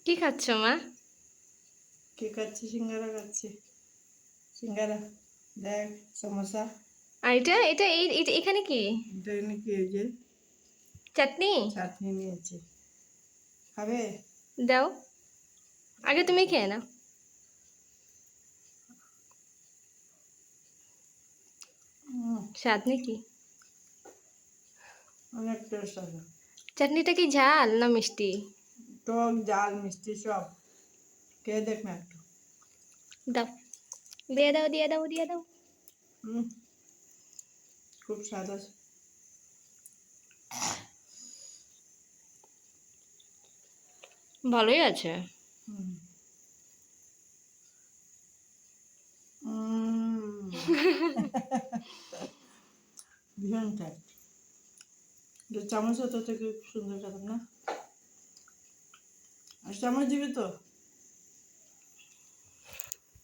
কি খাচ্ছ মা? কি খাচ্ছি? সিঙ্গারা খাচ্ছি। সিঙ্গারা দেখ, সমোসা। আর এটা এখানে কি? এটা নাকি এই যে চাটনি? চাটনি নিয়েছি, খাবে? দাও, আগে তুমি খেয়ে নাও। স্বাদ নাকি? অনেক টেস্ট আছে। চাটনিটা কি ঝাল না মিষ্টি? টক ঝাল মিষ্টি সব, খেয়ে দেখ না একটু। দাও, দিয়ে দাও, দিয়ে দাও, দিয়ে দাও। হুম, খুব স্বাদ আছে। ভালোই আছে। হুম। উম, ভীষণ টেস্ট। চামচ হতো থেকে সুন্দর খেতাম না। আর চামচ দিবি তো?